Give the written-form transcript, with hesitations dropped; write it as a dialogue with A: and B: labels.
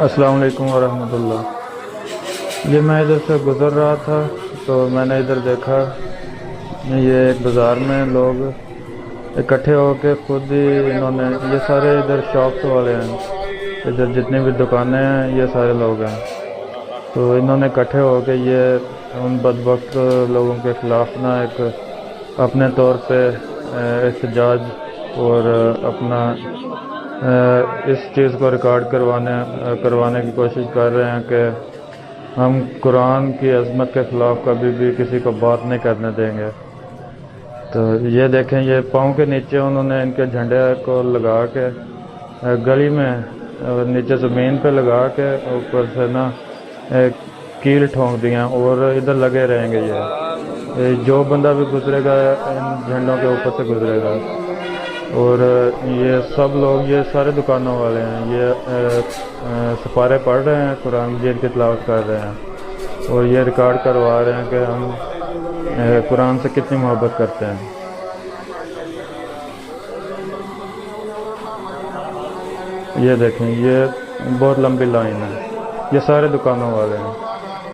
A: السلام علیکم ورحمۃ اللہ۔ یہ میں ادھر سے گزر رہا تھا تو میں نے ادھر دیکھا، یہ ایک بازار میں لوگ اکٹھے ہو کے خود ہی انہوں نے، یہ سارے ادھر شاپس والے ہیں، ادھر جتنی بھی دکانیں ہیں یہ سارے لوگ ہیں، تو انہوں نے اکٹھے ہو کے یہ ان بدبخت لوگوں کے خلاف نا ایک اپنے طور پہ احتجاج اور اپنا اس چیز کو ریکارڈ کروانے کی کوشش کر رہے ہیں کہ ہم قرآن کی عظمت کے خلاف کبھی بھی کسی کو بات نہیں کرنے دیں گے۔ تو یہ دیکھیں، یہ پاؤں کے نیچے انہوں نے ان کے جھنڈے کو لگا کے گلی میں نیچے زمین پہ لگا کے اوپر سے نا کیل ٹھونک دیا، اور ادھر لگے رہیں گے۔ یہ جو بندہ بھی گزرے گا ان جھنڈوں کے اوپر سے گزرے گا، اور یہ سب لوگ، یہ سارے دکانوں والے ہیں، یہ سپارے پڑھ رہے ہیں، قرآن مجید کی تلاوت کر رہے ہیں، اور یہ ریکارڈ کروا رہے ہیں کہ ہم قرآن سے کتنی محبت کرتے ہیں۔ یہ دیکھیں، یہ بہت لمبی لائن ہے، یہ سارے دکانوں والے ہیں۔